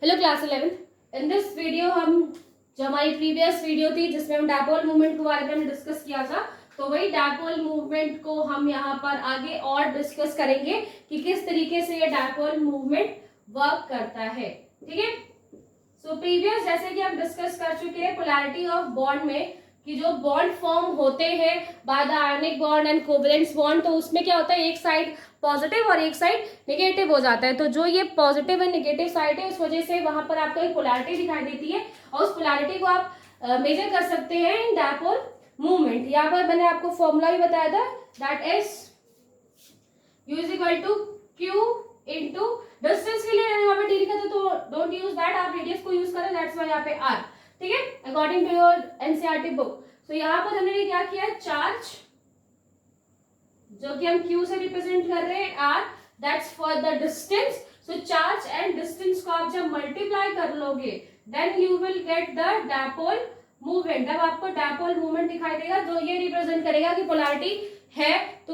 Hello class 11। In this video हम जो हमारी प्रीवियस वीडियो थी जिसमें हम डायपोल मूवमेंट के बारे में हमने डिस्कस किया था, तो वही डायपोल मूवमेंट को हम यहाँ पर आगे और डिस्कस करेंगे कि किस तरीके से ये डायपोल मूवमेंट वर्क करता है। ठीक है, सो प्रीवियस जैसे कि हम डिस्कस कर चुके हैं पोलैरिटी ऑफ बॉन्ड में कि जो बॉन्ड फॉर्म होते हैं by the ionic bond and covalent bond, तो उसमें क्या होता है, एक साइड पॉजिटिव और एक साइड नेगेटिव हो जाता है। तो जो ये पॉजिटिव एंड नेगेटिव साइड है उस वजह से वहां पर आपको एक पोलैरिटी दिखाई देती है और उस पोलैरिटी को आप मेजर कर सकते हैं इन डायपोल मूवमेंट। यहाँ पर मैंने आपको फॉर्मूला भी बताया था, that is U is equal to Q into distance के लिए यहाँ पे डी लिखा था तो डोंट यूज दैट, आप रेडियस को यूज करें, दैट्स व्हाई यहाँ पे R। ठीक है, according to your NCERT book. तो यहाँ पर हमने क्या किया, चार्ज जो कि हम Q से रिप्रेजेंट कर रहे हैं R, that's for the distance. So charge and distance को आप जब मल्टीप्लाई कर लोगे then you will get the dipole movement. जब आपको डायपोल मूवमेंट दिखाई देगा तो ये रिप्रेजेंट करेगा कि पोलैरिटी है तो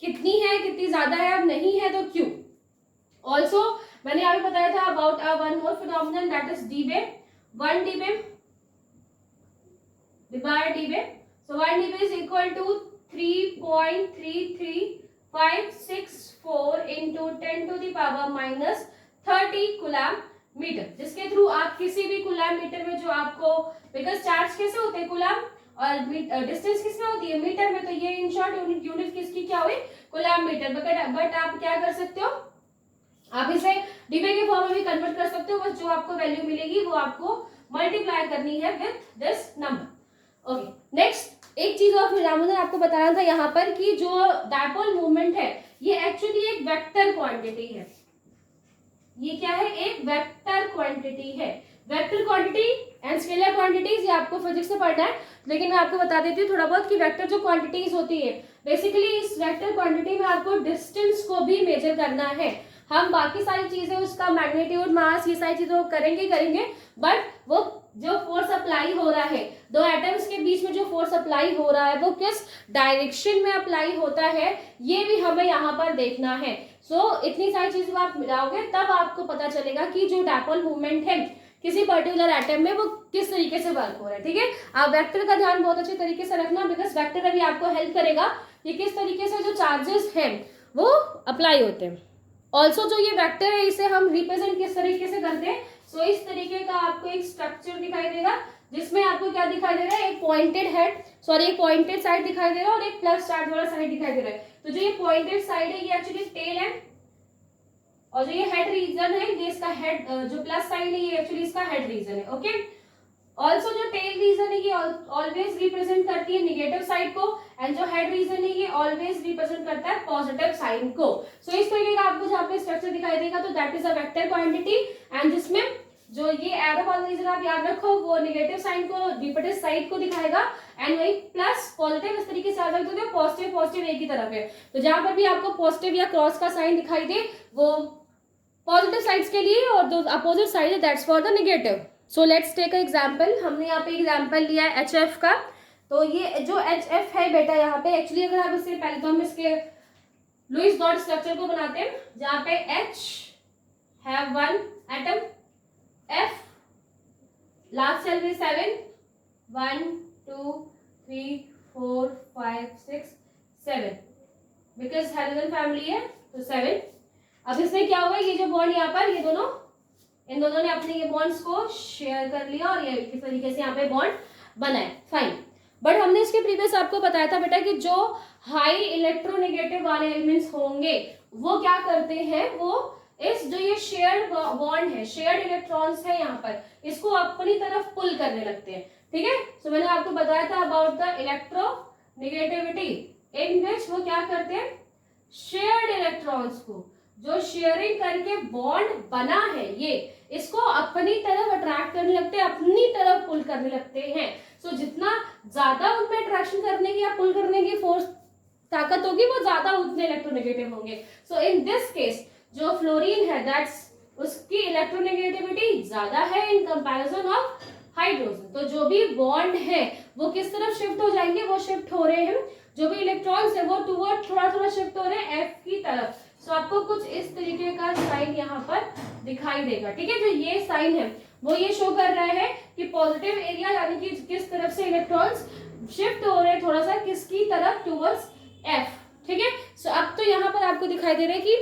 कितनी है, कितनी ज्यादा है, अब नहीं है तो क्यों। ऑल्सो मैंने यहाँ पे बताया था about one more phenomenon that is D wave. One D wave divide D wave, so one D wave is equal to 3.33564 into 10 to the power minus 30 coulomb metre, जिसके थ्रू आप किसी भी कूलम मीटर में जो आपको, because charge कैसे होते हैं कूलम और डिस्टेंस किसमें होती है, मीटर में, तो ये इन शॉर्ट यूनिट किसकी क्या हुई, कूलम मीटर। बट आप क्या कर सकते हो, आप इसे डीबे के फॉर्म में भी कन्वर्ट कर सकते हो, बस जो आपको वैल्यू मिलेगी वो आपको मल्टीप्लाई करनी है with this number. Okay, next एक चीज और रामोदर आपको बताना था यहाँ पर कि जो डायपोल मूवमेंट है ये एक्चुअली एक वेक्टर क्वांटिटी है। ये क्या है, एक वेक्टर क्वांटिटी है। Vector quantity and scalar quantities ये आपको फिजिक्स से पढ़ना है, लेकिन मैं आपको बता देती हूँ थोड़ा बहुत कि वेक्टर जो क्वांटिटीज होती है बेसिकली इस वेक्टर क्वांटिटी में आपको डिस्टेंस को भी मेजर करना है। हम बाकी सारी चीजें उसका मैग्नीट्यूड, मास, ये सारी चीजें करेंगे, बट वो जो फोर्स अप्लाई हो रहा है दो एटम्स के बीच में, जो फोर्स अप्लाई हो रहा है वो किस डायरेक्शन में अप्लाई होता है ये भी हमें यहाँ पर देखना है। सो इतनी सारी चीजें आप मिलाओगे तब आपको पता चलेगा कि जो डायपोल मूवमेंट है किसी पर्टिकुलर एटम में वो किस तरीके से वर्क हो रहा है। ठीक है, आप वेक्टर का ध्यान बहुत अच्छे तरीके से रखना, बिकॉज वेक्टर अभी आपको हेल्प करेगा कि किस तरीके से जो चार्जेस हैं वो अप्लाई होते हैं। ऑल्सो जो ये वेक्टर है इसे हम रिप्रेजेंट किस तरीके से करते हैं, सो इस तरीके का आपको एक स्ट्रक्चर दिखाई देगा जिसमें आपको क्या दिखाई दे रहा है, एक पॉइंटेड हेड, सॉरी एक पॉइंटेड साइड दिखाई दे रहा है और एक प्लस चार्ज वाला साइड दिखाई दे रहा है। तो जो ये पॉइंटेड साइड है ये एक्चुअली टेल है और जो ये हेड रीजन है ये इसका हेड, जो प्लस साइड है ये एक्चुअली इसका हेड रीजन है। ओके, ऑल्सो जो टेल रीजन है ये ऑलवेज रिप्रेजेंट करती है निगेटिव साइड को एंड जो हेड रीजन है ये ऑलवेज रिप्रेजेंट करता है पॉजिटिव साइड को। सो इस तरीके का आपको जहाँ पे स्ट्रक्चर दिखाई देगा तो that is a vector quantity and जिसमें जो ये एरो वाला रीजन आप याद रखो वो निगेटिव साइड को, डिपोजिटिव साइड को दिखाएगा एंड वही प्लस पॉजिटिव इस तरीके से आ सकते हो, पॉजिटिव एक ही तरफ है। तो जहां पर भी आपको पॉजिटिव या क्रॉस का साइन दिखाई दे वो पॉजिटिव साइड्स के लिए और जो अपोजिट साइड है that's for the negative. So let's take a example. हमने यहाँ पे एग्जांपल लिया है HF का। तो ये जो HF है बेटा यहाँ पे एक्चुअली अगर आप इससे पहले तो हम इसके लुईस डॉट स्ट्रक्चर को बनाते हैं जहाँ पे H have one atom, F last cell में 7, 1 2 3 4 5 6 7 बिकॉज हाइड्रोजन फैमिली है तो 7। अब इसमें क्या हुआ, ये जो बॉन्ड यहाँ पर, ये दोनों, इन दोनों ने अपने ये बॉन्ड्स को शेयर कर लिया और ये इस तरीके से यहाँ पे बॉन्ड बनाए, फाइन। बट हमने इसके प्रीवियस आपको बताया था बेटा कि जो हाई इलेक्ट्रोनेगेटिव वाले एलिमेंट्स होंगे वो क्या करते हैं, वो इस जो ये शेयर्ड बॉन्ड है, शेयर्ड इलेक्ट्रॉन्स है यहाँ पर, इसको अपनी तरफ पुल करने लगते हैं। ठीक है, सो मैंने आपको बताया था अबाउट द इलेक्ट्रोनेगेटिविटी इन विच वो क्या करते हैं, शेयर्ड इलेक्ट्रॉन्स को जो शेयरिंग करके बॉन्ड बना है ये इसको अपनी तरफ अट्रैक्ट करने लगते हैं, अपनी तरफ पुल करने लगते हैं। सो जितना ज्यादा उनमें अट्रैक्शन करने की या पुल करने की फोर्स ताकत होगी वो ज्यादा उतने इलेक्ट्रोनेगेटिव होंगे। सो इन दिस केस जो फ्लोरीन है दैट्स उसकी इलेक्ट्रोनेगेटिविटी ज्यादा है इन कंपैरिजन ऑफ हाइड्रोजन। तो जो भी बॉन्ड है वो किस तरफ शिफ्ट हो जाएंगे, वो शिफ्ट हो रहे हैं, जो भी इलेक्ट्रॉन्स है वो टुवर्ड थोड़ा थोड़ा शिफ्ट हो रहे हैं F की तरफ। सो आपको कुछ इस तरीके का साइन यहाँ पर दिखाई देगा, ठीक है। जो ये साइन है वो ये शो कर रहा है कि पॉजिटिव एरिया यानी कि किस तरफ से इलेक्ट्रॉन्स शिफ्ट हो रहे हैं थोड़ा सा किसकी तरफ, टुवर्ड्स एफ, ठीक है। सो अब तो यहाँ पर आपको दिखाई दे रहा है कि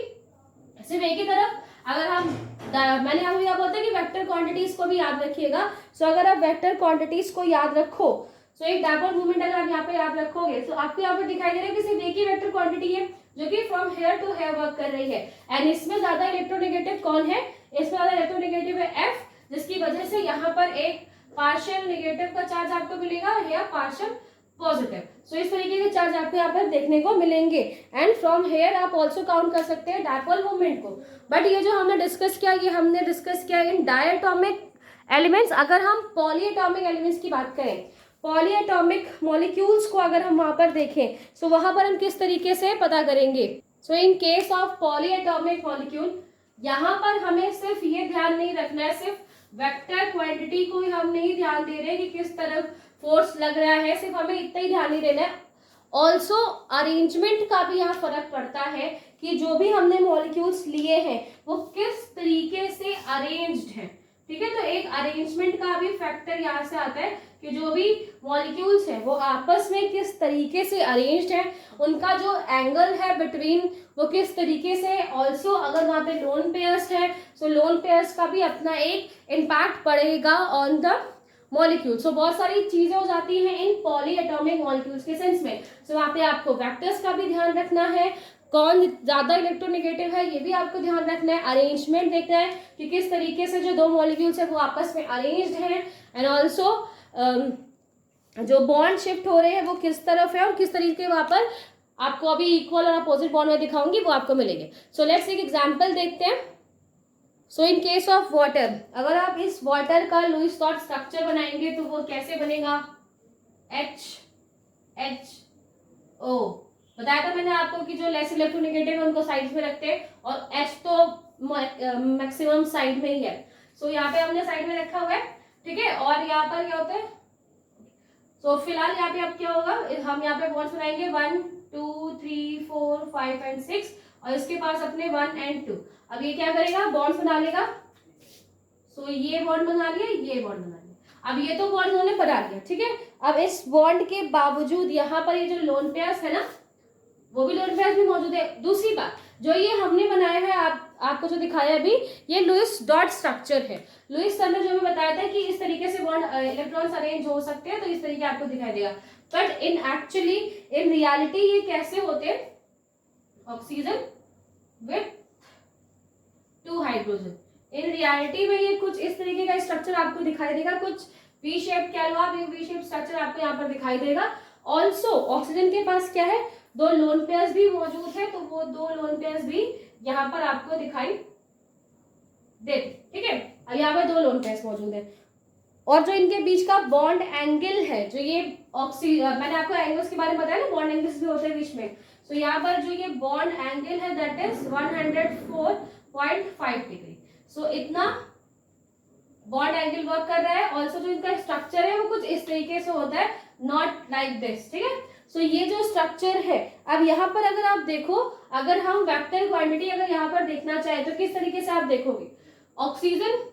सिर्फ एक ही तरफ, अगर हम मैंने आपको यह बोलता है कि वेक्टर क्वांटिटीज को भी याद रखिएगा। सो अगर आप वेक्टर क्वांटिटीज को याद रखो, सो एक डायपोल मूवमेंट अगर आप यहाँ पे याद रखोगे तो आपको यहाँ पर दिखाई दे रहा है कि सिर्फ एक ही वेक्टर क्वांटिटी है जो कि from here to here work कर रही है। एंड इसमें ज्यादा इलेक्ट्रोनेगेटिव कौन है, इसमें ज्यादा इलेक्ट्रोनेगेटिव है एफ, जिसकी वजह से यहाँ पर एक पार्शियल नेगेटिव का चार्ज आपको मिलेगा या पार्शियल पॉजिटिव। सो इस तरीके के चार्ज आपको यहाँ पर देखने को मिलेंगे। एंड फ्रॉम हेयर आप ऑल्सो काउंट कर सकते हैं डायपोल मूवमेंट को। बट ये जो हमने डिस्कस किया, ये हमने डिस्कस किया इन डायटोमिक एलिमेंट्स। अगर हम पॉलीएटॉमिक एलिमेंट्स की बात करें, पॉलीएटॉमिक मॉलिक्यूल्स को अगर हम वहां पर देखें तो वहां पर हम किस तरीके से पता करेंगे। So in case of polyatomic molecule यहाँ पर हमें सिर्फ ये ध्यान नहीं रखना है, सिर्फ वेक्टर क्वांटिटी को हम नहीं ध्यान दे रहे कि किस तरफ फोर्स लग रहा है, सिर्फ हमें इतना ही ध्यान नहीं देना है। ऑल्सो अरेंजमेंट का भी यहाँ फर्क पड़ता है कि जो भी हमने मॉलिक्यूल्स लिए हैं वो किस तरीके से अरेंज्ड है, ठीक है। तो एक अरेंजमेंट का भी फैक्टर यहाँ से आता है कि जो भी मॉलिक्यूल्स हैं वो आपस में किस तरीके से अरेंज्ड है, उनका जो एंगल है बिटवीन वो किस तरीके से। ऑल्सो अगर वहाँ पे लोन पेयर्स है तो लोन पेयर्स का भी अपना एक इम्पैक्ट पड़ेगा ऑन द मॉलिक्यूल। सो बहुत सारी चीजें हो जाती हैं इन पॉलीएटॉमिक मॉलिक्यूल्स के सेंस में। सो वहाँ पे आपको वेक्टर्स का भी ध्यान रखना है, कौन ज्यादा इलेक्ट्रोनेगेटिव है ये भी आपको ध्यान रखना है, अरेंजमेंट देखना है कि किस तरीके से जो दो मॉलिक्यूल्स है वो आपस में अरेंज्ड हैं, एंड ऑल्सो जो बॉन्ड शिफ्ट हो रहे हैं वो किस तरफ है और किस तरीके वहां पर आपको अभी इक्वल और अपोजिट बॉन्ड में दिखाऊंगी वो आपको मिलेंगे। सो लेट्स एक एग्जांपल देखते हैं। सो इन केस ऑफ वाटर, अगर आप इस वाटर का लुईस डॉट स्ट्रक्चर बनाएंगे तो वो कैसे बनेगा, HO। बताया था मैंने आपको कि जो लेस इलेक्ट्रोनेगेटिव है उनको साइड में रखते हैं और H तो मैक्सिमम साइड में ही है। सो यहाँ पे हमने साइड में रखा हुआ है, ठीक है। और यहाँ पर क्या होता है, सो फिलहाल यहाँ पे अब क्या होगा, हम यहाँ पे बॉन्ड्स बनाएंगे 1 2 3 4 5 एंड 6 और इसके पास अपने 1 एंड 2। अब ये क्या करेगा, बॉन्ड्स बना लेगा। सो ये बॉन्ड बना लिया, ये बॉन्ड बना लिया। अब ये तो बॉन्ड उन्होंने बना लिया, ठीक है। अब इस बॉन्ड के बावजूद यहाँ पर ये जो लोन पेयर्स है ना, वो भी लोन पेयर्स भी मौजूद है। दूसरी बात, जो ये हमने बनाया है आपको जो दिखाया अभी, ये लुईस डॉट स्ट्रक्चर है। लुईस सर ने जो भी बताया था कि इस तरीके से बॉन्ड इलेक्ट्रॉन्स अरेंज हो सकते हैं, तो इस तरीके आपको दिखाई देगा। बट इन रियलिटी ये कैसे होते हैं, oxygen with 2 hydrogen. In reality में ये कुछ इस तरीके का स्ट्रक्चर आपको दिखाई देगा, कुछ वी शेप कह लो आप, वी शेप स्ट्रक्चर आपको यहाँ पर दिखाई देगा। ऑल्सो ऑक्सीजन के पास क्या है, 2 लोन पेयर्स भी मौजूद है, तो वो 2 लोन पेयर्स भी यहाँ पर आपको दिखाई देते, ठीक है। यहाँ पर 2 लोन पेयर्स मौजूद है और जो इनके बीच का बॉन्ड एंगल है, जो ये मैंने आपको एंगल्स के बारे में बताया ना, बॉन्ड एंगल्स भी होते हैं बीच में। तो यहाँ पर जो ये बॉन्ड एंगल है दैट इज 104.5 डिग्री। सो इतना बॉन्ड एंगल वर्क कर रहा है। ऑल्सो जो इनका स्ट्रक्चर है वो कुछ इस तरीके से होता है, नॉट लाइक दिस, ठीक है। सो ये जो स्ट्रक्चर है, अब यहाँ पर अगर आप देखो, अगर हम वेक्टर क्वांटिटी अगर यहाँ पर देखना चाहे तो किस तरीके से आप देखोगे, ऑक्सीजन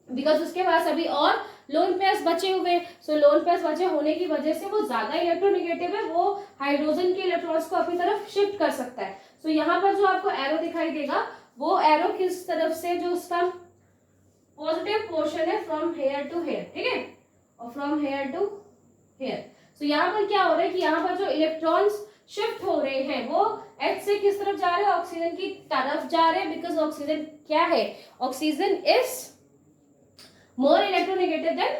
बिकॉज उसके पास अभी और लोन पेयर्स बचे हुए, सो लोन पेयर्स बचे होने की वजह से वो ज्यादा इलेक्ट्रोनेगेटिव है, वो हाइड्रोजन के इलेक्ट्रॉन्स को अपनी तरफ शिफ्ट कर सकता है। सो यहाँ पर जो आपको एरो दिखाई देगा वो एरो किस तरफ से, जो उसका पॉजिटिव पोर्शन है फ्रॉम हेयर टू हेयर, ठीक है, और फ्रॉम हेयर टू हेयर। सो यहाँ पर क्या हो रहा है कि यहाँ पर जो इलेक्ट्रॉन्स शिफ्ट हो रहे हैं वो H से किस तरफ जा रहे हैं, ऑक्सीजन की तरफ जा रहे हैं, बिकॉज ऑक्सीजन क्या है, oxygen is more electronegative than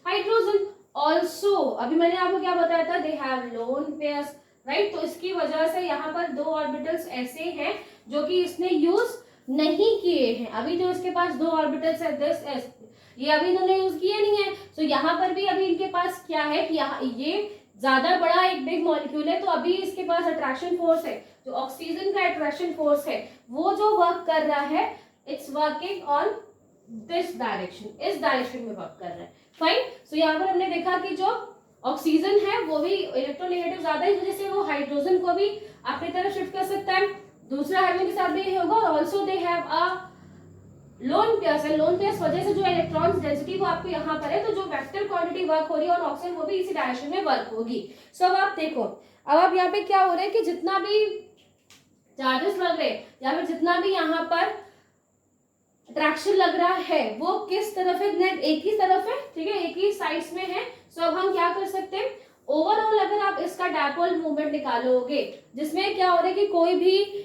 hydrogen. Also अभी मैंने आपको क्या बताया था, दे हैव लोन पेयर्स, राइट। तो इसकी वजह से यहाँ पर 2 ऑर्बिटल्स ऐसे हैं जो कि इसने यूज नहीं किए हैं। अभी जो इसके पास 2 ऑर्बिटल्स है, दिस एस, ये अभी इन्होंने यूज किए नहीं है। सो यहाँ पर भी अभी इनके पास क्या है कि यहाँ ये ज्यादा बड़ा एक बिग मॉलिक्यूल है, तो अभी इसके पास अट्रैक्शन फोर्स है, जो ऑक्सीजन का अट्रैक्शन फोर्स है वो जो वर्क कर रहा है, it's working on this direction, इस डायरेक्शन में वर्क कर रहा है, फाइन। सो यहाँ पर हमने देखा कि जो ऑक्सीजन है वो भी इलेक्ट्रोनेगेटिव ज्यादा है, इस वजह से वो हाइड्रोजन को भी अपनी तरफ शिफ्ट कर सकता है। दूसरा हेलमेट के साथ भी यही होगा। और also they have a lone pairs, and lone pairs वजह से जो इलेक्ट्रॉन्स डेंसिटी वो आपको यहाँ पर है, तो जो वेक्टर क्वांटिटी वर्क हो रही है और ऑक्सीजन वो भी इसी डायरेक्शन में वर्क होगी। सो अब आप देखो, अब आप यहाँ पे क्या हो रहा है कि जितना भी चार्जेस लग रहे हैं या फिर जितना भी यहाँ पर अट्रैक्शन लग रहा है वो किस तरफ है, नेट एक ही तरफ है, ठीक है, एक ही साइड्स में है। सो अब हम क्या कर सकते हैं, ओवरऑल अगर आप इसका डायपोल मूवमेंट निकालोगे जिसमें क्या हो रहा है कि कोई भी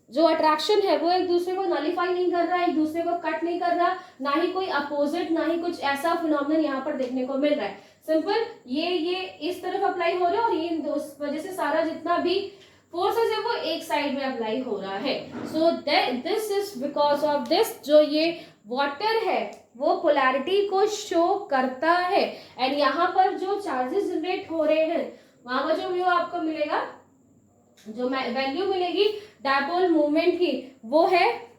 जो अट्रैक्शन है वो एक दूसरे को नलिफाई नहीं कर रहा, एक दूसरे को कट नहीं कर रहा, ना ही कोई अपोजिट, ना ही कुछ ऐसा फिनोमेनन यहाँ पर देखने को मिल रहा है। सिंपल ये इस तरफ अप्लाई हो रहा है और ये उस वजह से सारा जितना भी फोर्सेस है वो एक साइड में अप्लाई हो रहा है। So this is because of this, जो ये वाटर है वो पोलैरिटी को शो करता है, एंड यहाँ पर जो चार्जेस जनरेट हो रहे हैं वहां पर जो व्यू आपको मिलेगा, जो वैल्यू मिलेगी डायपोल मूवमेंट की वो है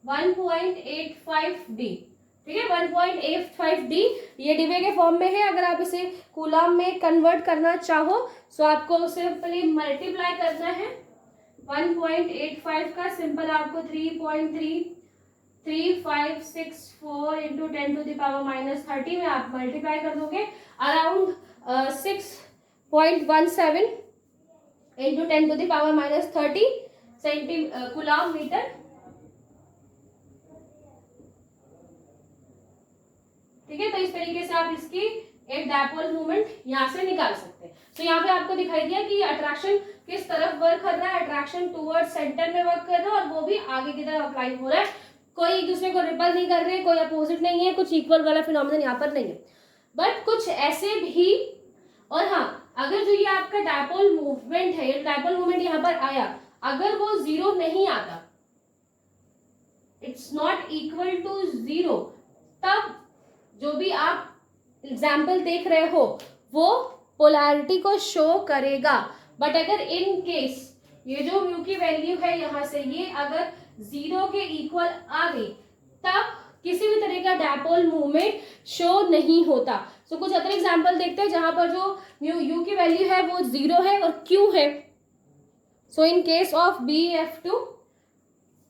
1.85 डी, ठीक है, 1.85 डी। ये डीवे के फॉर्म में है। अगर आप इसे कूलम में कन्वर्ट करना चाहो तो आपको सिंपली मल्टीप्लाई करना है 1.85 का, सिंपल आपको 3.33564 इंटू 10⁻⁻30 में आप मल्टीप्लाई कर दोगे, अराउंड 6.17 इंटू 10⁻⁻30 कूलम मीटर, ठीक है। तो इस तरीके से आप इसकी एक डायपोल मूवमेंट यहाँ से निकाल सकते हैं। तो यहाँ पे आपको दिखाई दिया कि अट्रैक्शन किस तरफ वर्क कर रहा है, अट्रैक्शन टुवर्ड सेंटर में वर्क कर रहा है और वो भी आगे की तरफ अप्लाई हो रहा है, कोई एक दूसरे को रिपल नहीं कर रहे, कोई अपोजिट नहीं है, कुछ इक्वल वाला फिनोमेनन यहाँ पर नहीं है। बट कुछ ऐसे भी, और हाँ, अगर जो ये आपका डायपोल मूवमेंट है, ये डायपोल मूवमेंट यहाँ पर आया, अगर वो जीरो नहीं आता, it's not equal to zero, तब जो भी आप एग्जाम्पल देख रहे हो वो पोलैरिटी को शो करेगा। बट अगर इन केस ये जो म्यू की वैल्यू है यहाँ से ये अगर जीरो के इक्वल आ गई, तब किसी भी तरह का डायपोल मूवमेंट शो नहीं होता। सो कुछ अदर एग्जाम्पल देखते हैं जहां पर जो म्यू यू की वैल्यू है वो जीरो है और क्यू है। सो इन केस ऑफ BF2,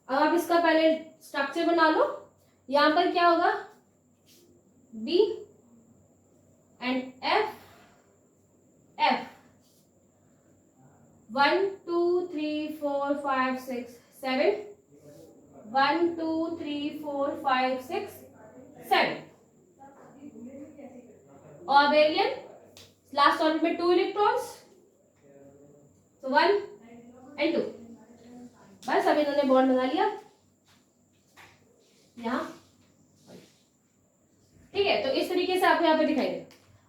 अब आप इसका पहले स्ट्रक्चर बना लो। यहां पर क्या होगा, B and F 1 2 3 4 5 6 7 1 2 3 4 5 6 7 और बेरिलियम लास्ट ऑर्बिट में 2 इलेक्ट्रॉन्स, तो 1 and 2। बस अब इन्होंने बॉन्ड बना लिया यहाँ, ठीक है। तो इस तरीके से आपको यहाँ पे दिखाई दे।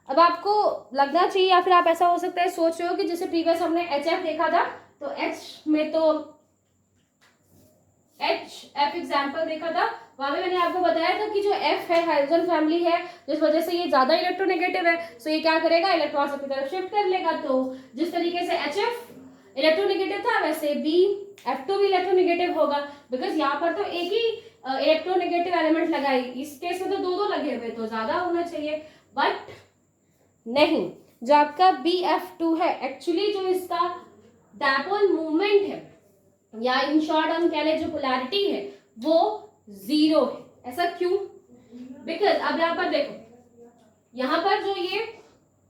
अब आपको लगना चाहिए या फिर आप ऐसा हो सकता है सोच रहे हो कि जैसे प्रीवियस हमने HF देखा था, तो H में तो HF एग्जाम्पल देखा था, वहां पे मैंने आपको बताया था कि जो F है हाइड्रोजन फैमिली है, जिस वजह से ये ज्यादा इलेक्ट्रोनेगेटिव है, सो ये क्या करेगा, इलेक्ट्रॉन अपनी तरफ शिफ्ट कर लेगा। तो जिस तरीके से HF इलेक्ट्रोनेगेटिव था वैसे BF2 भी इलेक्ट्रोनेगेटिव होगा, बिकॉज यहाँ पर तो एक ही इलेक्ट्रोनेगेटिव एलिमेंट लगाई, इस केस में तो दो लगे हुए, तो ज्यादा होना चाहिए। बट नहीं, जो आपका BF2 है एक्चुअली जो इसका डायपोल मूवमेंट है या इन शॉर्ट हम कह लें जो पोलैरिटी है वो जीरो है। ऐसा क्यों? बिकॉज अब यहाँ पर देखो, यहाँ पर जो ये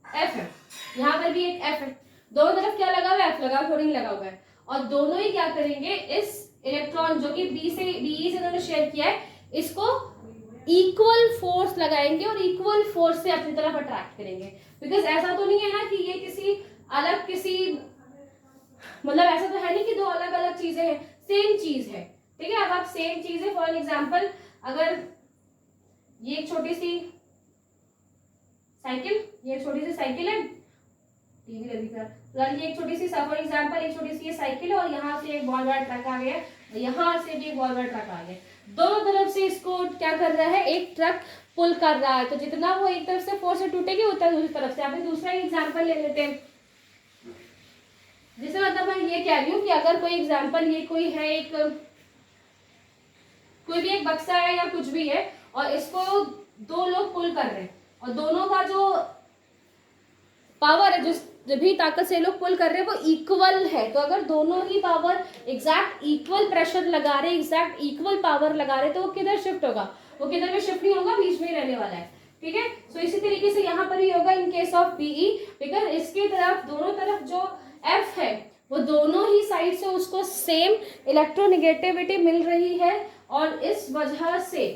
F है, यहाँ पर भी एक F है, दोनों तरफ क्या लगा हुआ है, F लगा हुआ, थोड़ी लगा हुआ है, और दोनों ही क्या करेंगे, इस इलेक्ट्रॉन जो कि BE से इन्होंने शेयर किया है, इसको इक्वल फोर्स लगाएंगे और इक्वल फोर्स से अपनी तरफ अट्रैक्ट करेंगे। बिकॉज ऐसा तो नहीं है ना कि ये किसी अलग मतलब ऐसा तो है नहीं कि दो अलग अलग चीजें हैं, सेम चीज है, ठीक है। अब आप सेम चीज है, फॉर एग्जाम्पल अगर ये एक छोटी सी साइकिल, ये एक छोटी सी साइकिल है, टीवी लगी फिर ये एक छोटी सी, फॉर एग्जाम्पल एक छोटी सी ये साइकिल है और यहाँ से एक बहुत बड़ा ट्रक आ गया, यहाँ से भी एक बहुत बड़ा ट्रक आ गया, दोनों तरफ से इसको क्या कर रहा है, एक ट्रक पुल कर रहा है, तो जितना वो एक तरफ से फोर्स से टूटेगी उतना दूसरी तरफ से। आप दूसरा एग्जाम्पल ले लेते हैं, जिससे मतलब मैं ये कह रही हूँ कि अगर कोई एग्जाम्पल ये कोई है, एक कोई भी एक बक्सा है या कुछ भी है और इसको दो लोग पुल कर रहे हैं और दोनों का जो पावर है, जो भी ताकत से लोग पुल कर रहे हैं वो इक्वल है। तो अगर दोनों ही पावर एग्जैक्ट इक्वल प्रेशर लगा रहे, एग्जैक्ट इक्वल पावर लगा रहे, तो वो किधर शिफ्ट होगा, वो किधर में शिफ्ट नहीं होगा, बीच में ही रहने वाला है। ठीक है, सो इसी तरीके से यहाँ पर भी होगा in case of BE, because इसकी तरफ दोनों तरफ जो एफ है वो दोनों ही साइड से उसको सेम इलेक्ट्रोनेगेटिविटी मिल रही है, और इस वजह से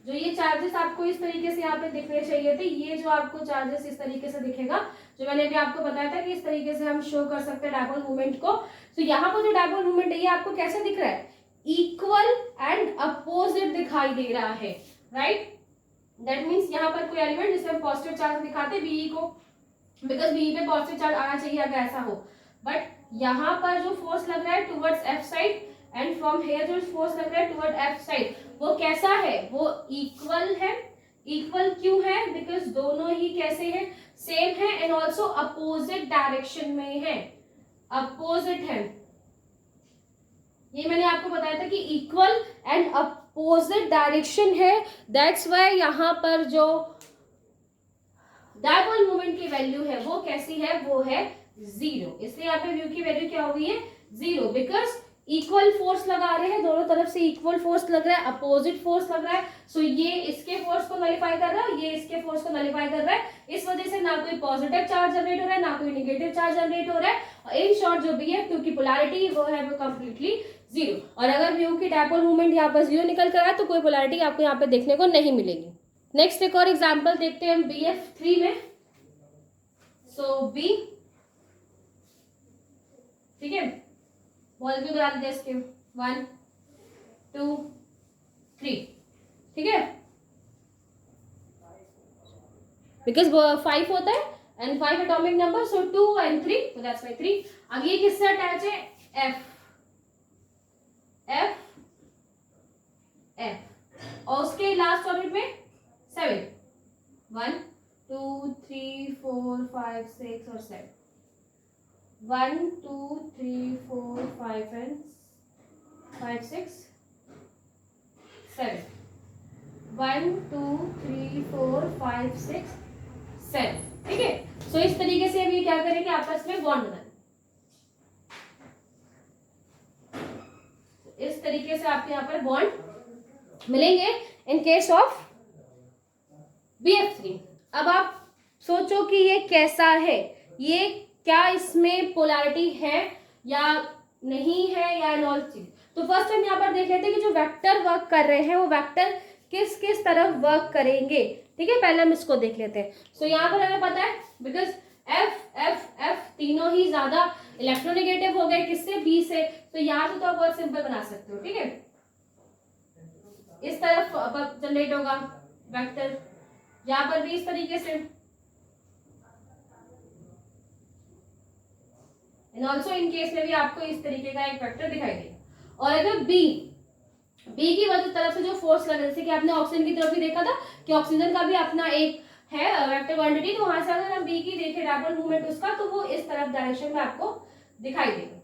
जो ये चार्जेस आपको इस तरीके से यहाँ पे दिखने चाहिए थे, ये जो आपको चार्जेस इस तरीके से दिखेगा, जो मैंने अभी आपको बताया था कि इस तरीके से हम शो कर सकते हैं डायपोल मूवमेंट को। तो यहाँ पर जो डायपोल मूवमेंट है ये आपको कैसे दिख रहा है, इक्वल एंड अपोजिट दिखाई दे रहा है, राइट। दैट मीन्स यहाँ पर कोई एलिमेंट जिससे हम पॉजिटिव चार्ज दिखाते बीई को, बिकॉज बीई पे पॉजिटिव चार्ज आना चाहिए अगर ऐसा हो, बट यहाँ पर जो फोर्स लग रहा है towards F side and from here जो फोर्स लग रहा है टुवर्ड एफ साइड, वो कैसा है, वो इक्वल है। इक्वल क्यों है, बिकॉज दोनों ही कैसे हैं, सेम है, एंड ऑल्सो अपोजिट डायरेक्शन में है, अपोजिट है। ये मैंने आपको बताया था कि इक्वल एंड अपोजिट डायरेक्शन है, दैट्स वाई यहाँ पर जो डायपोल मोमेंट की वैल्यू है वो कैसी है, वो है 0। इसलिए यहाँ पे व्यू की वैल्यू क्या हो गई है, 0, बिकॉज इक्वल फोर्स लगा रहे हैं, दोनों तरफ से इक्वल फोर्स लग रहा है, अपोजिट फोर्स लग रहा है। सो ये इसके फोर्स को नलिफाई कर रहा है, ये इसके फोर्स को नलिफाई कर रहा है, इस वजह से ना कोई पॉजिटिव चार्ज जनरेट हो रहा है, ना कोई नेगेटिव चार्ज जनरेट हो रहा है। इन शॉर्ट जो भी है क्योंकि पोलैरिटी वो है वो कंप्लीटली 0, और अगर व्यू की डायपोल मूवमेंट यहाँ पर 0 निकल कर आए तो कोई पोलैरिटी आपको यहाँ पे देखने को नहीं मिलेगी। नेक्स्ट एक और एग्जाम्पल देखते हैं हम BF3 में। सो B, ठीक है, बॉल भी बना देते हैं इसके 1 2 3, ठीक है, बिकॉज 5 होता है and 5 atomic number, so 2 and 3, so that's why 3। अब ये किससे अटैच है, F, F, F, और उसके लास्ट ऑर्बिट में 7, 1 2 3 4 5 6 और 7, 1 2 3 4 5 and 5 6 7, 1 2 3 4 5 6 7, ठीक है। सो इस तरीके से अभी क्या करेंगे, आपस में बॉन्ड बनाएंगे, इस तरीके से आपके यहाँ पर बॉन्ड मिलेंगे इन केस ऑफ BF3। अब आप सोचो कि ये कैसा है, ये क्या इसमें पोलैरिटी है या नहीं है या नॉल चीज। तो फर्स्ट हम यहाँ पर देख लेते हैं कि जो वेक्टर वर्क कर रहे हैं वो वेक्टर किस किस तरफ वर्क करेंगे, ठीक है। पहले हम इसको देख लेते हैं। सो यहाँ पर हमें पता है बिकॉज F F F तीनों ही ज्यादा इलेक्ट्रोनेगेटिव हो गए, किससे, B से, तो यहाँ से तो आप बहुत सिंपल बना सकते हो, ठीक है। इस तरफ जनरेट होगा वेक्टर, यहाँ पर भी इस तरीके से, एंड ऑल्सो इन केस में भी आपको इस तरीके का एक वेक्टर दिखाई देगा। और अगर B की वजह तरफ से जो फोर्स लग रहा है, जैसे कि आपने ऑक्सीजन की तरफ भी देखा था कि ऑक्सीजन का भी अपना एक है वेक्टर क्वांटिटी, तो वहां से अगर हम B की देखें डायपोल मूवमेंट उसका, तो वो इस तरफ डायरेक्शन में आपको दिखाई देगा।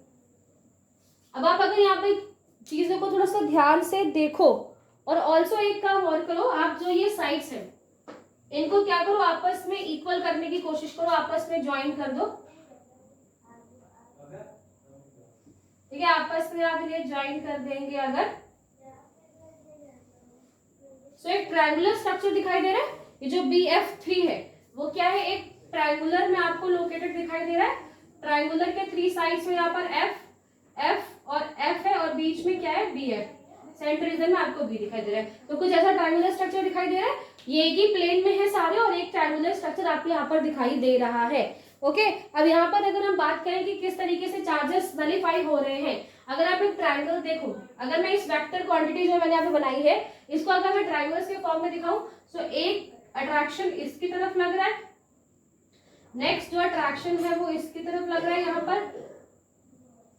अब आप अगर यहाँ पे चीजों को थोड़ा सा ध्यान से देखो, और ऑल्सो एक काम और करो, आप जो ये साइड्स है इनको क्या करो, आपस में इक्वल करने की कोशिश करो, आपस में ज्वाइन कर दो, ठीक है। आपस में आप इन्हें ज्वाइन कर देंगे अगर, सो एक ट्रायंगुलर स्ट्रक्चर दिखाई दे रहा है। ये जो BF3 है वो क्या है, एक ट्रायंगुलर में आपको लोकेटेड दिखाई दे रहा है। ट्रायंगुलर के 3 साइड्स में यहाँ पर F और F है, और बीच में क्या है, BF, सेंटर रीजन में आपको B दिखाई दे रहा है। तो कुछ ऐसा ट्रायंगुलर स्ट्रक्चर दिखाई दे रहा है, ये एक ही प्लेन में है सारे, और एक ट्रायंगुलर स्ट्रक्चर आपको यहाँ पर दिखाई दे रहा है, ओके। अब यहाँ पर अगर हम बात करें कि किस तरीके से चार्जेस नलिफाई हो रहे हैं, अगर आप एक ट्रायंगल देखो, अगर मैं इस वेक्टर क्वांटिटी जो मैंने यहाँ पे बनाई है इसको अगर मैं ट्रायंगल्स के फॉर्म में दिखाऊं, सो एक अट्रैक्शन इसकी तरफ लग रहा है, नेक्स्ट जो अट्रैक्शन है वो इसकी तरफ लग रहा है यहाँ पर,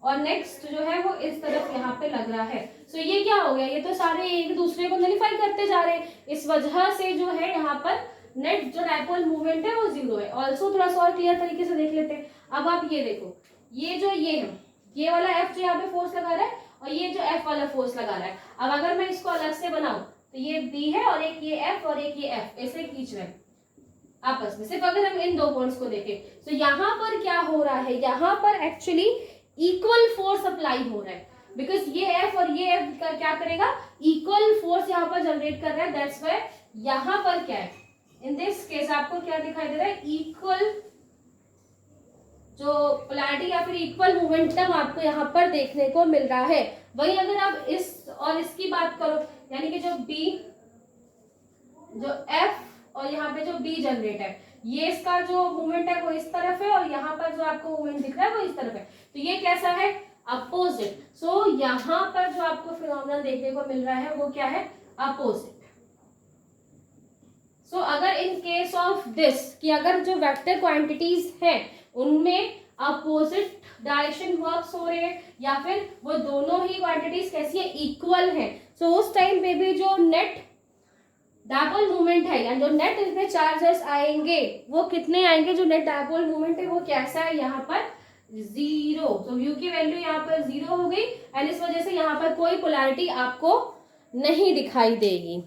और नेक्स्ट जो है वो इस तरफ यहाँ पे लग रहा है। सो ये क्या हो गया, ये तो सारे एक दूसरे को नलिफाई करते जा रहे हैं, इस वजह से जो है यहाँ पर नेट जो डायपोल मूवमेंट है वो 0 है। ऑल्सो थोड़ा सा और क्लियर तरीके से देख लेते हैं। अब आप ये देखो, ये जो ये है, ये वाला F जो यहाँ पे फोर्स लगा रहा है, और ये जो F वाला फोर्स लगा रहा है। अब अगर मैं इसको अलग से बनाऊं तो ये B है, और एक ये F और एक ये F, ऐसे खींच रहे हैं। आपस में, सिर्फ अगर हम इन दो बॉन्ड्स को देखें। तो यहाँ पर क्या हो रहा है, यहाँ पर एक्चुअली इक्वल फोर्स अप्लाई हो रहा है, बिकॉज ये एफ और ये एफ क्या करेगा, इक्वल फोर्स यहाँ पर जनरेट कर रहा है। दैट्स व्हाई यहाँ पर क्या है, इन दिस केस आपको क्या दिखाई दे रहा है, इक्वल जो पोलैरिटी या फिर इक्वल मोमेंटम आपको यहाँ पर देखने को मिल रहा है। वही अगर आप इस और इसकी बात करो, यानी कि जो बी, जो एफ और यहाँ पे जो बी जनरेट है, ये इसका जो मूवमेंट है वो इस तरफ है और यहाँ पर जो आपको मूवमेंट दिख रहा है वो इस तरफ है। तो ये कैसा है, अपोजिट। सो यहाँ पर जो आपको फिनोमेनन देखने को मिल रहा है वो क्या है, अपोजिट। सो अगर इन केस ऑफ दिस कि अगर जो वेक्टर क्वांटिटीज हैं उनमें अपोजिट डायरेक्शन वर्क्स हो रहे हैं या फिर वो दोनों ही क्वांटिटीज कैसी है, इक्वल है, सो उस टाइम पे भी जो नेट डायपोल मूवमेंट है या जो नेट इसमें चार्जेस आएंगे वो कितने आएंगे, जो नेट डायपोल मूवमेंट है वो कैसा है, यहाँ पर जीरो। तो यू की वैल्यू यहाँ पर जीरो हो गई एंड इस वजह से यहाँ पर कोई पोलैरिटी आपको नहीं दिखाई देगी।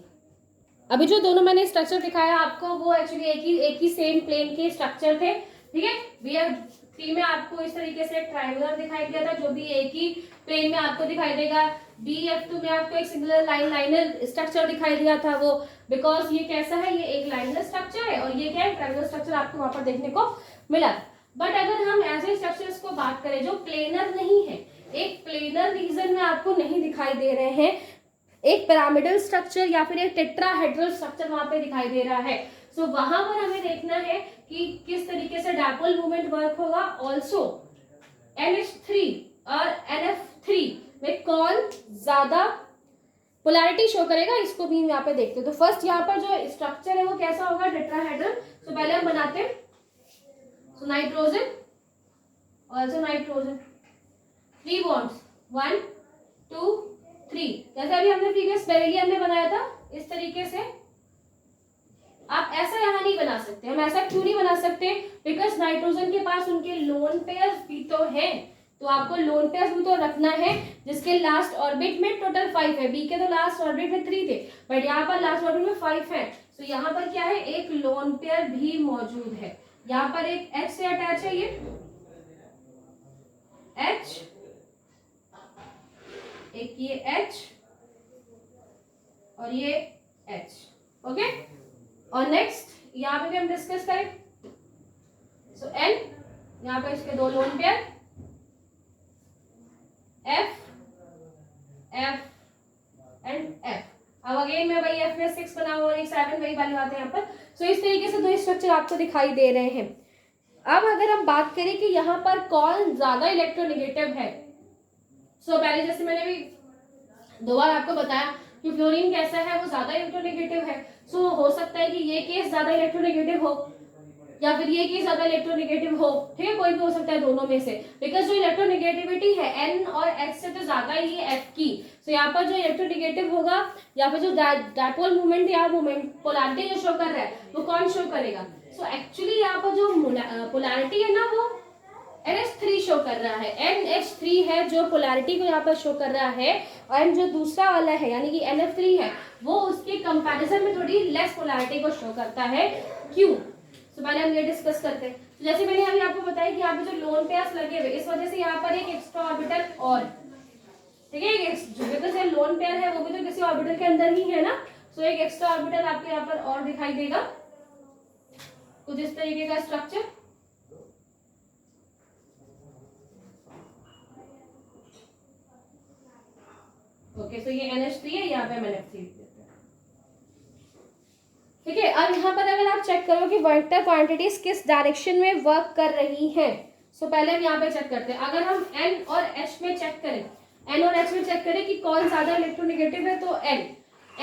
अभी जो दोनों मैंने स्ट्रक्चर दिखाया आपको वो एक्चुअली एक ही सेम प्लेन के स्ट्रक्चर थे, ठीक है। BF3 में आपको इस तरीके से ट्रायंगुलर दिखाई दिया था जो भी एक ही प्लेन में आपको दिखाई देगा। BF2 में आपको एक सिंगुलर लाइनर स्ट्रक्चर दिखाई दिया था, वो बिकॉज ये कैसा है, ये एक लाइनर स्ट्रक्चर है और ये क्या है, ट्रायंगुलर स्ट्रक्चर आपको वहां पर देखने को मिला। बट अगर हम ऐसे स्ट्रक्चर्स को बात करें जो प्लेनर नहीं है, एक प्लेनर रीजन में आपको नहीं दिखाई दे रहे हैं, एक पिरामिडल स्ट्रक्चर या फिर एक टेट्राहेड्रल स्ट्रक्चर वहां पे दिखाई दे रहा है, सो वहां पर हमें देखना है कि किस तरीके से डायपोल मूवमेंट वर्क होगा। ऑल्सो NH3 और NF3 में कौन ज्यादा पोलैरिटी शो करेगा, इसको भी यहाँ पे देखते हैं। तो फर्स्ट यहाँ पर जो स्ट्रक्चर है वो कैसा होगा, टेट्राहेड्रल। सो पहले हम बनाते हैं, so nitrogen, also nitrogen, 3 bonds 1 2 3, जैसे अभी हमने प्रीवियस बेरिलियम में बनाया था इस तरीके से। आप ऐसा यहाँ नहीं बना सकते, हम ऐसा क्यों नहीं बना सकते, बिकॉज नाइट्रोजन के पास उनके लोन पेयर्स भी तो हैं, तो आपको लोन पेयर्स भी तो रखना है जिसके लास्ट ऑर्बिट में टोटल 5 है। बी के तो लास्ट ऑर्बिट में 3 थे, बट यहाँ पर लास्ट ऑर्बिट में 5 है। तो यहाँ पर क्या है, एक लोन पेयर भी मौजूद है। यहाँ पर एक H से अटैच है, ये H, एक ये H और ये H, ओके। और नेक्स्ट यहाँ पे भी हम डिस्कस करें, सो N, यहाँ पे इसके 2 lone pair, F F and F। अब अगेन में वही F में 6 बना हुआ और एक 7 वही वैल्यू आते हैं यहाँ पर। सो इस तरीके से 2 स्ट्रक्चर आपको दिखाई दे रहे हैं। अब अगर हम बात करें कि यहाँ पर कौन ज्यादा इलेक्ट्रोनेगेटिव है, सो पहले जैसे मैंने भी 2 बार आपको बताया कि फ्लोरीन कैसा है, वो ज्यादा इलेक्ट्रोनेगेटिव है। सो हो सकता है कि ये केस ज्यादा इलेक्ट्रोनेगेटिव हो या फिर ये केस ज्यादा इलेक्ट्रोनेगेटिव हो, ठीक है, कोई भी हो सकता है दोनों में से, बिकॉज जो इलेक्ट्रोनेगेटिविटी है N और H से तो ज्यादा ही है F की। सो यहाँ पर जो इलेक्ट्रोनेगेटिव होगा या फिर जो डायपोल मूवमेंट या मूवमेंट पोलैरिटी जो शो कर रहा है वो कौन शो करेगा। सो एक्चुअली यहाँ पर जो पोलैरिटी है ना वो NH3 शो कर रहा है, NH3 है जो पोलैरिटी को यहाँ पर शो कर रहा है, और जो दूसरा वाला है यानी कि NF3 है वो उसके कंपैरिजन में थोड़ी लेस पोलैरिटी को शो करता है। क्यों, तो पहले हम ये डिस्कस करते हैं। तो जैसे मैंने अभी आपको बताया कि यहाँ पे जो लोन पेयर्स लगे हुए इस वजह से यहाँ पर एक एक्स्ट्रा ऑर्बिटल और, ठीक है, बिकॉज ये लोन पेयर है वो भी तो किसी ऑर्बिटल के अंदर ही है ना, सो एक एक्स्ट्रा ऑर्बिटल आपको यहाँ पर और दिखाई देगा कुछ इस तरीके का स्ट्रक्चर। ओके, सो ये NH3 है, यहाँ पे हम NF3 देते हैं, ठीक है। अब यहाँ पर अगर आप चेक करो कि वेक्टर क्वांटिटीज किस डायरेक्शन में वर्क कर रही हैं, सो पहले हम यहाँ पे चेक करते हैं। अगर हम N और H में चेक करें, N और H में चेक करें कि कौन ज्यादा इलेक्ट्रोनेगेटिव है, तो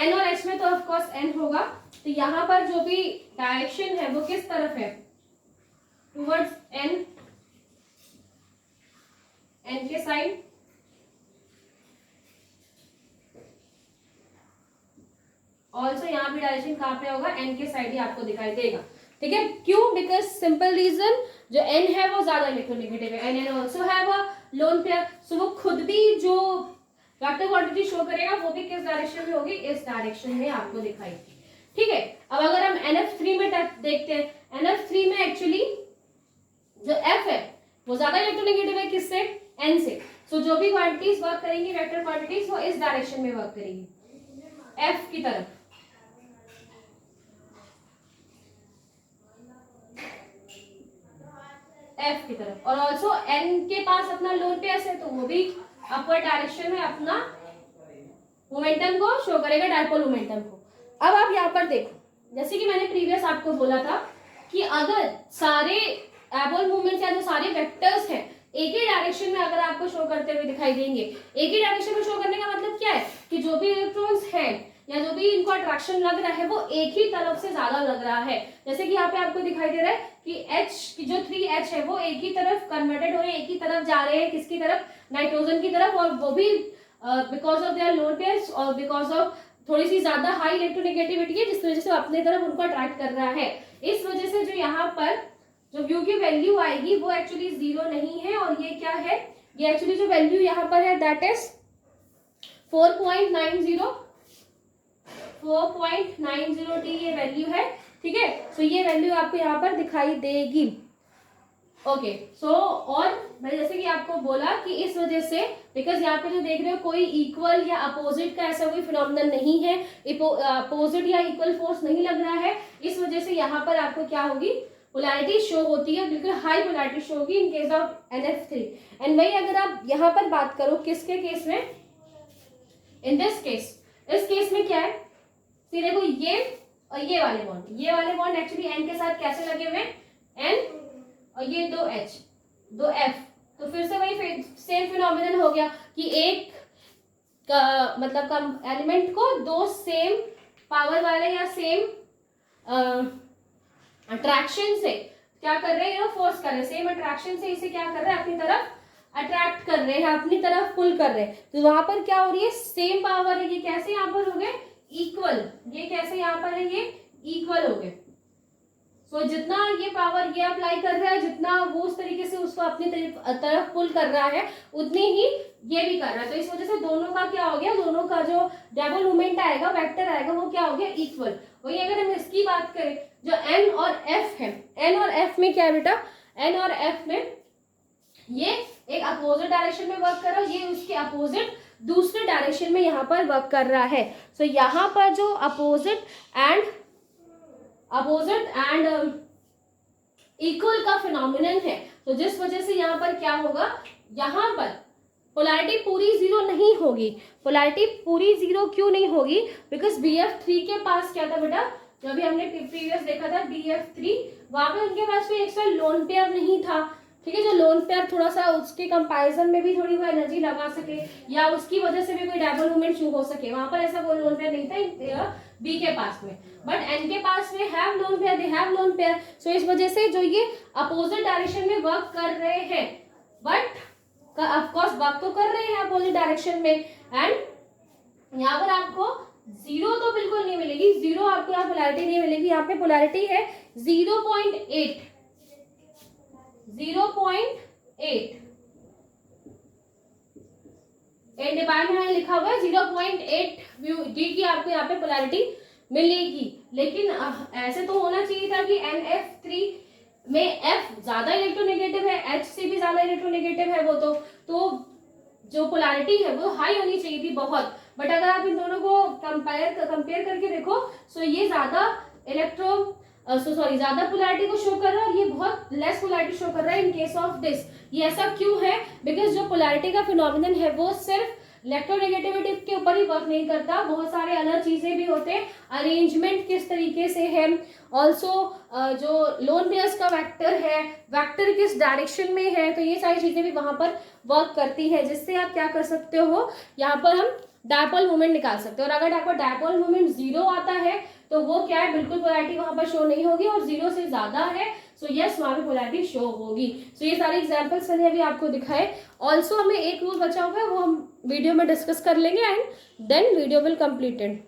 N और H में तो ऑफ कोर्स N होगा। तो यहाँ पर जो भी डायरेक्शन है वो किस तरफ है, टुवर्ड्स N के साइड। ऑल्सो यहाँ भी डायरेक्शन कहाँ पे होगा, N के साइड ही आपको दिखाई देगा, ठीक है। क्यों, बिकॉज सिंपल रीजन, जो N है वो ज्यादा इलेक्ट्रोनेगेटिव है, N ऑल्सो है वो लोन पेयर, सो वो खुद भी जो वेक्टर क्वांटिटी शो करेगा वो भी किस डायरेक्शन में होगी, इस डायरेक्शन में आपको दिखाई। ठीक है। अब अगर हम NF3 में देखते हैं, NF3 में एक्चुअली जो F है वो ज्यादा इलेक्ट्रोनेगेटिव है किससे, N से। सो जो भी क्वांटिटीज वर्क करेंगी वेक्टर क्वांटिटीज वो इस डायरेक्शन में वर्क करेंगी, F की तरफ। F की तरफ। और ऑल्सो N के पास अपना लोन पेयर्स है तो वो भी अपवर्ड डायरेक्शन में अपना मोमेंटम को शो करेगा, डायपोल मोमेंटम को। अब आप यहाँ पर देखो, जैसे कि मैंने प्रीवियस आपको बोला था कि अगर सारे डायपोल मोमेंट्स या जो सारे वेक्टर्स हैं एक ही डायरेक्शन में अगर आपको शो करते हुए दिखाई देंगे, एक ही डायरेक्शन में शो करने का मतलब क्या है कि जो भी इलेक्ट्रॉन्स हैं या जो भी इनको अट्रैक्शन लग रहा है वो एक ही तरफ से ज्यादा लग रहा है। जैसे कि यहाँ पे आपको दिखाई दे रहा है कि H की जो 3H है वो एक ही तरफ कन्वर्टेड हो रहे हैं, एक ही तरफ जा रहे हैं, किसकी तरफ, नाइट्रोजन की तरफ। और वो भी because of their lone pairs और बिकॉज ऑफ थोड़ी सी ज्यादा हाई इलेक्ट्रोनेगेटिविटी है जिस वजह से अपने तरफ उनको अट्रैक्ट कर रहा है। इस वजह से जो यहाँ पर जो व्यू की वैल्यू आएगी वो एक्चुअली 0 नहीं है, और ये क्या है, ये एक्चुअली जो वैल्यू यहाँ पर है दैट इज 4.90 t ये वैल्यू है, ठीक है। सो ये वैल्यू आपको यहाँ पर दिखाई देगी। ओके सो और मैं जैसे कि आपको बोला कि इस वजह से बिकॉज यहाँ पे जो देख रहे हो कोई इक्वल या अपोजिट का ऐसा कोई फिनोमिनन नहीं है, अपोजिट या इक्वल फोर्स नहीं लग रहा है, इस वजह से यहाँ पर आपको क्या होगी, पोलैरिटी शो होती है, बिल्कुल हाई पोलैरिटी शो होगी इन केस ऑफ NF3। एंड वही अगर आप यहाँ पर बात करो किसके केस में, इन दिस केस, इस केस में क्या है, देखो ये और ये वाले बॉन्ड एक्चुअली N के साथ कैसे लगे हुए हैं, N और ये 2H 2F, तो फिर से वही सेम फिनोमिनन हो गया कि एक का मतलब कम एलिमेंट को दो सेम पावर वाले या सेम अट्रैक्शन से क्या कर रहे हैं, फोर्स कर रहे हैं, सेम अट्रैक्शन से इसे क्या कर रहे हैं, अपनी तरफ अट्रैक्ट कर रहे हैं, अपनी तरफ पुल कर रहे हैं। तो वहां पर क्या हो रही है, सेम पावर है, ये कैसे यहाँ पर हो गए इक्वल, ये कैसे यहाँ पर है, ये इक्वल हो गए। सो जितना ये पावर ये अप्लाई कर रहा है, जितना वो उस तरीके से उसको अपनी तरफ पुल कर रहा है, उतनी ही ये भी कर रहा है। तो इस वजह से दोनों का क्या हो गया, दोनों का जो डायपोल मोमेंट आएगा, वेक्टर आएगा, वो क्या हो गया, इक्वल। वही अगर हम इसकी बात करें जो N और F है, N और F में क्या है बेटा, N और F में ये एक अपोजिट डायरेक्शन में वर्क कर रहा है, ये उसके अपोजिट दूसरे डायरेक्शन में यहाँ पर वर्क कर रहा है। सो यहाँ पर जो अपोजिट एंड इक्वल का फिनोमिनन है, तो जिस वजह से यहाँ पर क्या होगा, यहाँ पर पोलैरिटी पूरी 0 नहीं होगी। पोलैरिटी पूरी 0 क्यों नहीं होगी, बिकॉज BF3 के पास क्या था बेटा, जो अभी हमने प्रीवियस देखा था BF3, वहां पे उनके पास कोई एक्स्ट्रा लोन पेयर नहीं था, ठीक है। जो लोन पेयर थोड़ा सा उसके कंपैरिजन में भी थोड़ी वो एनर्जी लगा सके या उसकी वजह से भी कोई डायपोल मोमेंट शो हो सके, वहां पर ऐसा कोई लोन पेयर नहीं था B के पास में। बट N के पास में have lone pair, they have lone pair. So इस वजह से जो ये अपोजिट डायरेक्शन में वर्क कर रहे हैं, बट ऑफ कोर्स वर्क तो कर रहे हैं अपोजिट डायरेक्शन में। एंड यहाँ पर आपको 0 तो बिल्कुल नहीं मिलेगी, 0 आपको यहाँ पोलैरिटी नहीं मिलेगी। यहाँ पे पोलैरिटी है 0.8 डिवाइड में लिखा हुआ है 0.8 डी की आपको यहाँ पे पोलैरिटी मिलेगी। लेकिन ऐसे तो होना चाहिए था कि NF3 में F ज्यादा इलेक्ट्रोनेगेटिव है, H से भी ज्यादा इलेक्ट्रोनेगेटिव है, वो तो जो पोलैरिटी है वो हाई होनी चाहिए थी बहुत। बट अगर आप इन दोनों को कंपेयर करके देखो, सो ये ज्यादा ज्यादा पोलैरिटी को शो कर रहा है और ये बहुत लेस पोलैरिटी शो कर रहा है इन केस ऑफ दिस। ये ऐसा क्यों है, बिकॉज जो पोलैरिटी का फिनोमिनन है वो सिर्फ इलेक्ट्रोनेगेटिविटी के ऊपर ही वर्क नहीं करता, बहुत सारे अलग चीजें भी होते हैं, अरेंजमेंट किस तरीके से है, ऑल्सो जो लोन पेयर्स का वेक्टर है, वेक्टर किस डायरेक्शन में है, तो ये सारी चीजें भी वहां पर वर्क करती है, जिससे आप क्या कर सकते हो, यहाँ पर हम डायपोल मोमेंट निकाल सकते हो। और अगर आपको डायपोल मोमेंट 0 आता है तो वो क्या है, बिल्कुल पोलैरिटी वहां पर शो नहीं होगी, और 0 से ज्यादा है सो यस वहां पे पोलैरिटी शो होगी। सो ये सारे एग्जांपल्स मैंने अभी आपको दिखाए। ऑल्सो हमें एक रूल बचा हुआ है, वो हम वीडियो में डिस्कस कर लेंगे and then video will completed.